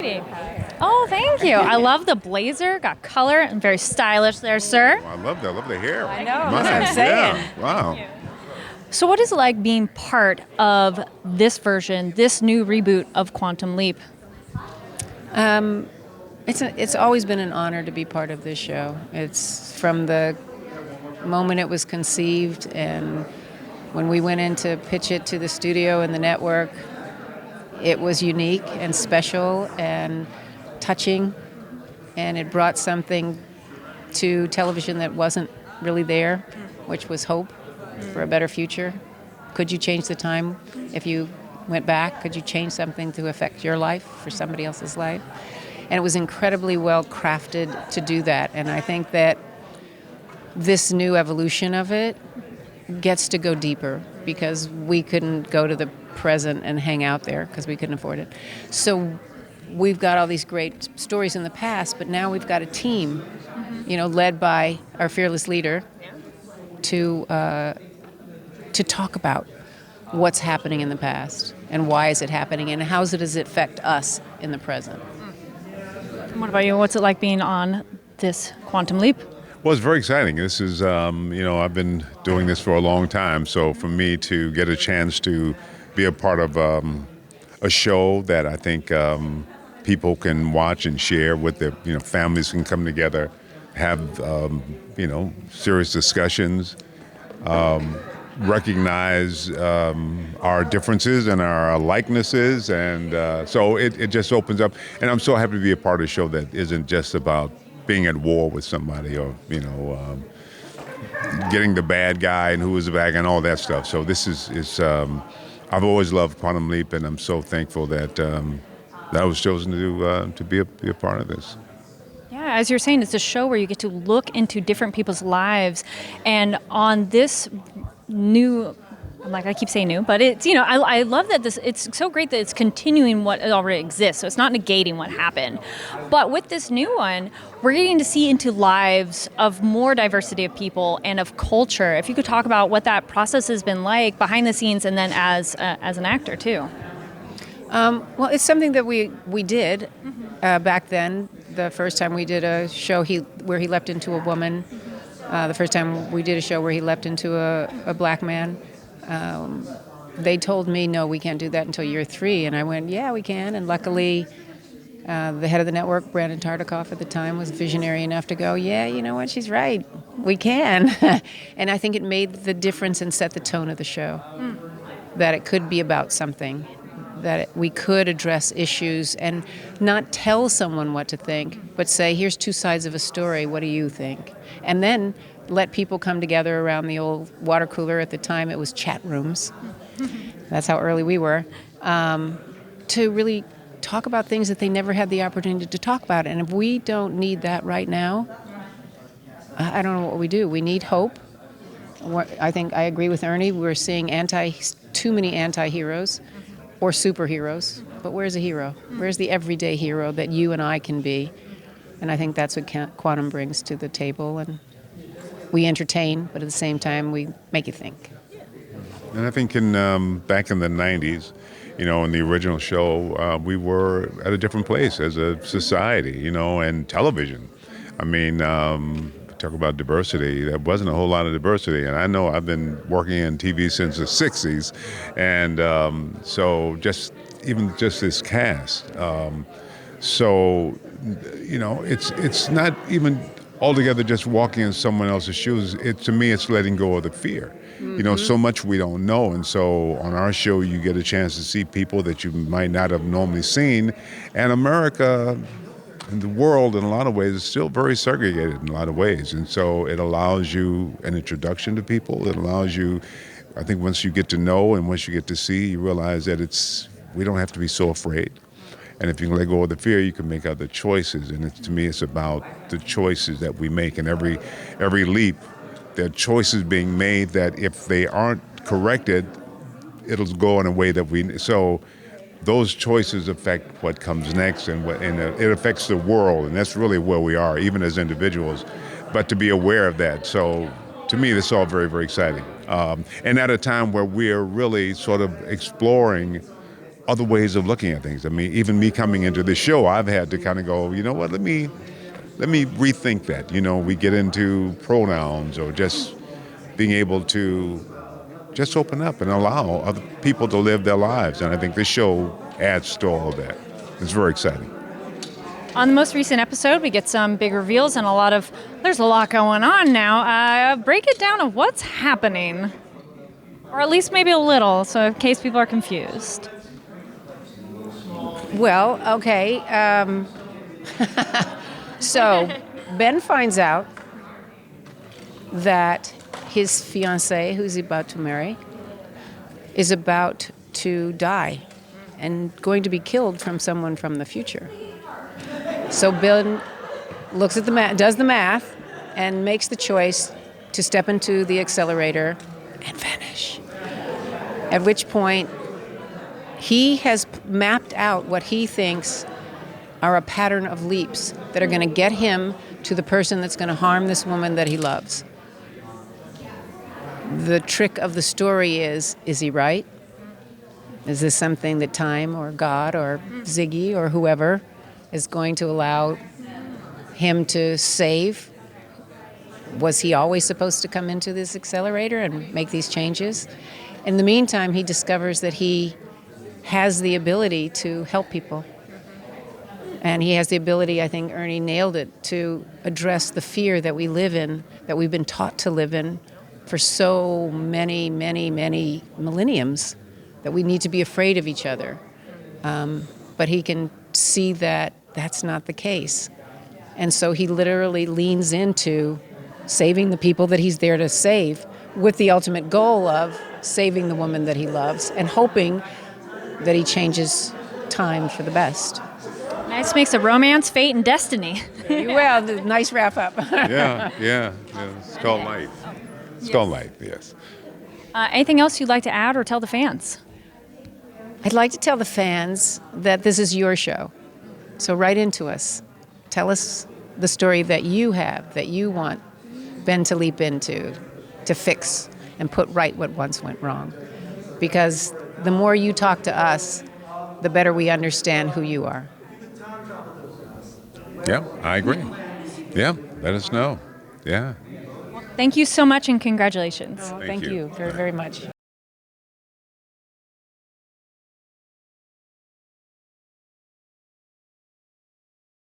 Oh, thank you. I love the blazer. Got color and very stylish there, sir. I love that. I love the hair. I know. That's what I'm saying. Yeah. Wow. So what is it like being part of this version, this new reboot of Quantum Leap? It's always been an honor to be part of this show. It's from the moment it was conceived and when we went in to pitch it to the studio and the network, it was unique and special and touching, and it brought something to television that wasn't really there, which was hope for a better future. Could you change the time if you went back? Could you change something to affect your life for somebody else's life? And it was incredibly well crafted to do that. And I think that this new evolution of it gets to go deeper because we couldn't go to the present and hang out there because we couldn't afford it. So we've got all these great stories in the past, but now we've got a team, led by our fearless leader to talk about what's happening in the past and why is it happening and how does it affect us in the present. What about you? What's it like being on this Quantum Leap? Well, it's very exciting. This is, I've been doing this for a long time. So for me to get a chance to be a part of a show that I think people can watch and share with their, families can come together, have, serious discussions, recognize our differences and our likenesses. And so it just opens up. And I'm so happy to be a part of a show that isn't just about being at war with somebody or, getting the bad guy and who is the bad guy and all that stuff. So this is I've always loved Quantum Leap, and I'm so thankful that I was chosen to be a part of this. Yeah, as you're saying, it's a show where you get to look into different people's lives, and on this new, I keep saying new, but it's, I love that it's so great that it's continuing what already exists, so it's not negating what happened. But with this new one, we're getting to see into lives of more diversity of people and of culture. If you could talk about what that process has been like behind the scenes and then as an actor too. Well, it's something that we did back then. The first time we did a show where he leapt into a woman. The first time we did a show where he leapt into a black man. They told me, no, we can't do that until year 3. And I went, yeah, we can. And luckily, the head of the network, Brandon Tartikoff at the time, was visionary enough to go, yeah, you know what, she's right. We can. And I think it made the difference and set the tone of the show. That it could be about something. That we could address issues and not tell someone what to think, but say, here's 2 sides of a story. What do you think? And then let people come together around the old water cooler. At the time, it was chat rooms. That's how early we were. To really talk about things that they never had the opportunity to talk about. And if we don't need that right now, I don't know what we do. We need hope. I think I agree with Ernie. We're seeing too many anti-heroes or superheroes. But where's a hero? Where's the everyday hero that you and I can be? And I think that's what Quantum brings to the table. And we entertain, but at the same time, we make you think. And I think back in the 90s, in the original show, we were at a different place as a society, and television. I mean, talk about diversity. There wasn't a whole lot of diversity. And I know I've been working in TV since the 60s. And so just this cast. It's not even altogether just walking in someone else's shoes. To me, it's letting go of the fear. So much we don't know. And so on our show, you get a chance to see people that you might not have normally seen. And America and the world, in a lot of ways, is still very segregated in a lot of ways. And so it allows you an introduction to people. It allows you, I think once you get to know and once you get to see, you realize that we don't have to be so afraid. And if you can let go of the fear, you can make other choices. And to me, it's about the choices that we make. And every leap, there are choices being made that if they aren't corrected, it'll go in a way that so those choices affect what comes next, and it affects the world. And that's really where we are, even as individuals. But to be aware of that. So to me, this is all very, very exciting. And at a time where we're really sort of exploring other ways of looking at things. I mean, even me coming into this show, I've had to kind of go, you know what, let me rethink that. You know, we get into pronouns or just being able to just open up and allow other people to live their lives. And I think this show adds to all of that. It's very exciting. On the most recent episode, we get some big reveals and there's a lot going on now. Break it down of what's happening. Or at least maybe a little, so in case people are confused. Well, okay. So Ben finds out that his fiancée, who's about to marry, is about to die and going to be killed from someone from the future. So Ben looks at does the math, and makes the choice to step into the accelerator and vanish. At which point, he has mapped out what he thinks are a pattern of leaps that are going to get him to the person that's going to harm this woman that he loves. The trick of the story is he right? Is this something that time or God or Ziggy or whoever is going to allow him to save? Was he always supposed to come into this accelerator and make these changes? In the meantime, he discovers that he has the ability to help people. And he has the ability, I think Ernie nailed it, to address the fear that we live in, that we've been taught to live in for so many, many, many millenniums, that we need to be afraid of each other. But he can see that that's not the case. And so he literally leans into saving the people that he's there to save, with the ultimate goal of saving the woman that he loves and hoping that he changes time for the best. Nice mix of romance, fate, and destiny. Well, nice wrap up. Yeah. It's called life. It's called life, yes. Anything else you'd like to add or tell the fans? I'd like to tell the fans that this is your show. So write into us. Tell us the story that you have, that you want Ben to leap into, to fix and put right what once went wrong. Because the more you talk to us, the better we understand who you are. Yeah, I agree. Yeah, let us know. Yeah. Thank you so much and congratulations. Thank you very, very much.